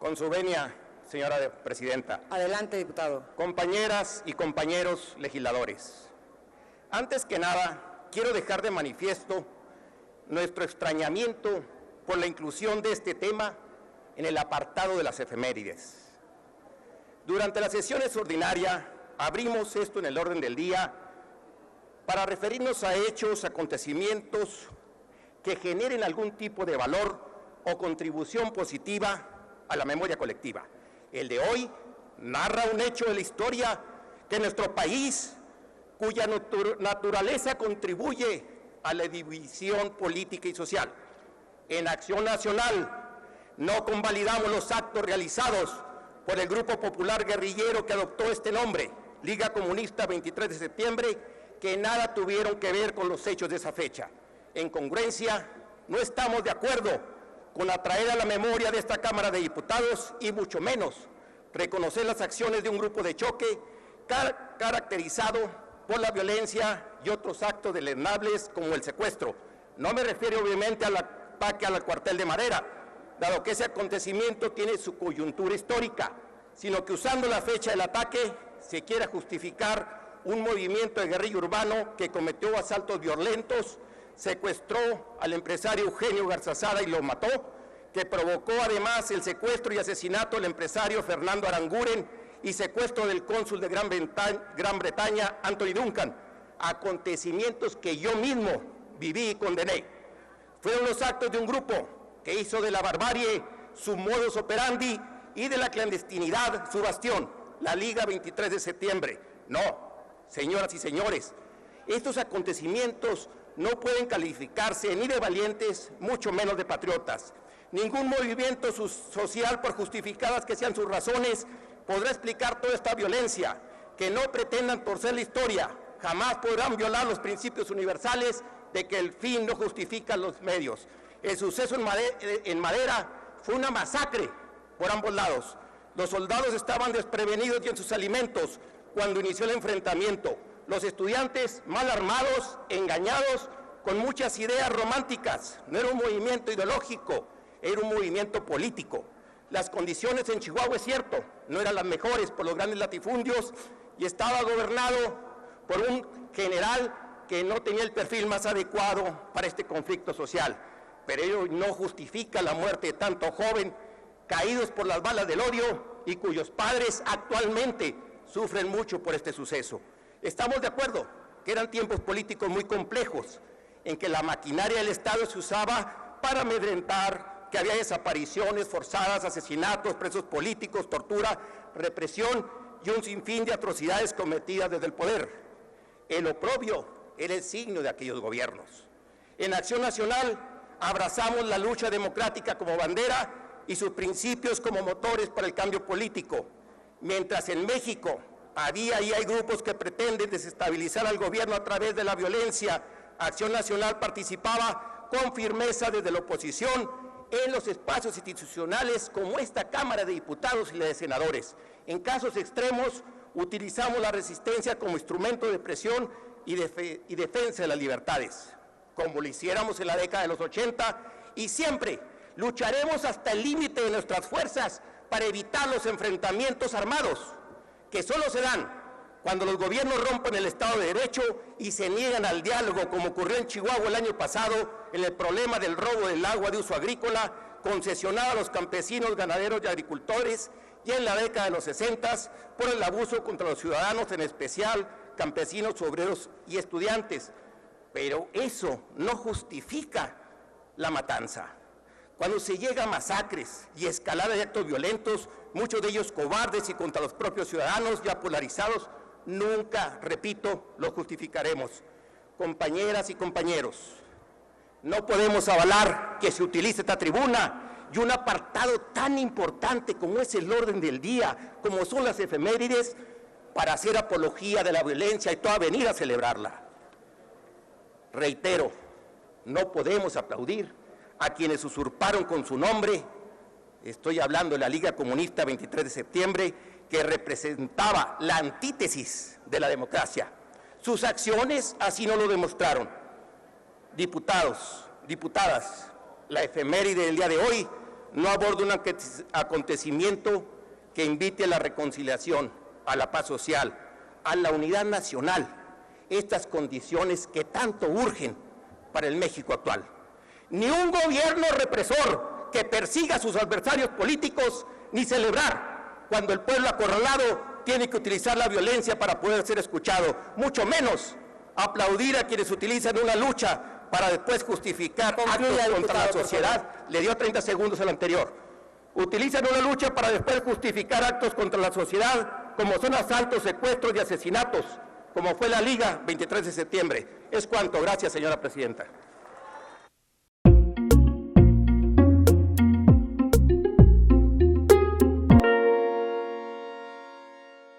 Con su venia, señora presidenta. Adelante, diputado. Compañeras y compañeros legisladores, antes que nada, quiero dejar de manifiesto nuestro extrañamiento por la inclusión de este tema en el apartado de las efemérides. Durante las sesiones ordinarias, abrimos esto en el orden del día para referirnos a hechos, acontecimientos que generen algún tipo de valor o contribución positiva a la memoria colectiva. El de hoy narra un hecho de la historia que nuestro país, cuya naturaleza contribuye a la división política y social. En Acción Nacional no convalidamos los actos realizados por el Grupo Popular Guerrillero que adoptó este nombre, Liga Comunista 23 de septiembre, que nada tuvieron que ver con los hechos de esa fecha. En congruencia, no estamos de acuerdo con atraer a la memoria de esta Cámara de Diputados y mucho menos reconocer las acciones de un grupo de choque caracterizado por la violencia y otros actos deleznables como el secuestro. No me refiero obviamente al ataque al cuartel de Madera, dado que ese acontecimiento tiene su coyuntura histórica, sino que usando la fecha del ataque se quiera justificar un movimiento de guerrilla urbano que cometió asaltos violentos, secuestró al empresario Eugenio Garzazada y lo mató, que provocó además el secuestro y asesinato del empresario Fernando Aranguren y secuestro del cónsul de Gran Bretaña, Anthony Duncan, acontecimientos que yo mismo viví y condené. Fueron los actos de un grupo que hizo de la barbarie su modus operandi y de la clandestinidad su bastión, la Liga 23 de septiembre. No, señoras y señores, estos acontecimientos no pueden calificarse ni de valientes, mucho menos de patriotas. Ningún movimiento social, por justificadas que sean sus razones, podrá explicar toda esta violencia. Que no pretendan torcer la historia, jamás podrán violar los principios universales de que el fin no justifica los medios. El suceso en Madera fue una masacre por ambos lados. Los soldados estaban desprevenidos y en sus alimentos cuando inició el enfrentamiento. Los estudiantes mal armados, engañados, con muchas ideas románticas. No era un movimiento ideológico, era un movimiento político. Las condiciones en Chihuahua, es cierto, no eran las mejores por los grandes latifundios y estaba gobernado por un general que no tenía el perfil más adecuado para este conflicto social. Pero ello no justifica la muerte de tanto joven caídos por las balas del odio y cuyos padres actualmente sufren mucho por este suceso. Estamos de acuerdo que eran tiempos políticos muy complejos, en que la maquinaria del Estado se usaba para amedrentar, que había desapariciones forzadas, asesinatos, presos políticos, tortura, represión y un sinfín de atrocidades cometidas desde el poder. El oprobio era el signo de aquellos gobiernos. En Acción Nacional abrazamos la lucha democrática como bandera y sus principios como motores para el cambio político. Mientras en México había y hay grupos que pretenden desestabilizar al gobierno a través de la violencia, Acción Nacional participaba con firmeza desde la oposición en los espacios institucionales como esta Cámara de Diputados y la de Senadores. En casos extremos, utilizamos la resistencia como instrumento de presión y defensa de las libertades, como lo hiciéramos en la década de los 80, y siempre lucharemos hasta el límite de nuestras fuerzas para evitar los enfrentamientos armados, que solo se dan cuando los gobiernos rompen el Estado de Derecho y se niegan al diálogo, como ocurrió en Chihuahua el año pasado en el problema del robo del agua de uso agrícola concesionada a los campesinos, ganaderos y agricultores, y en la década de los 60 por el abuso contra los ciudadanos, en especial campesinos, obreros y estudiantes. Pero eso no justifica la matanza. Cuando se llega a masacres y escalada de actos violentos, muchos de ellos cobardes y contra los propios ciudadanos ya polarizados, nunca, repito, lo justificaremos. Compañeras y compañeros, no podemos avalar que se utilice esta tribuna y un apartado tan importante como es el orden del día, como son las efemérides, para hacer apología de la violencia y toda venir a celebrarla. Reitero, no podemos aplaudir a quienes usurparon con su nombre, estoy hablando de la Liga Comunista 23 de septiembre, que representaba la antítesis de la democracia. Sus acciones así no lo demostraron. Diputados, diputadas, la efeméride del día de hoy no aborda un acontecimiento que invite a la reconciliación, a la paz social, a la unidad nacional, estas condiciones que tanto urgen para el México actual. Ni un gobierno represor que persiga a sus adversarios políticos, ni celebrar cuando el pueblo acorralado tiene que utilizar la violencia para poder ser escuchado, mucho menos aplaudir a quienes utilizan una lucha para después justificar actos contra la sociedad. Le dio 30 segundos al anterior. Utilizan una lucha para después justificar actos contra la sociedad, como son asaltos, secuestros y asesinatos, como fue la Liga 23 de septiembre. Es cuanto. Gracias, señora presidenta.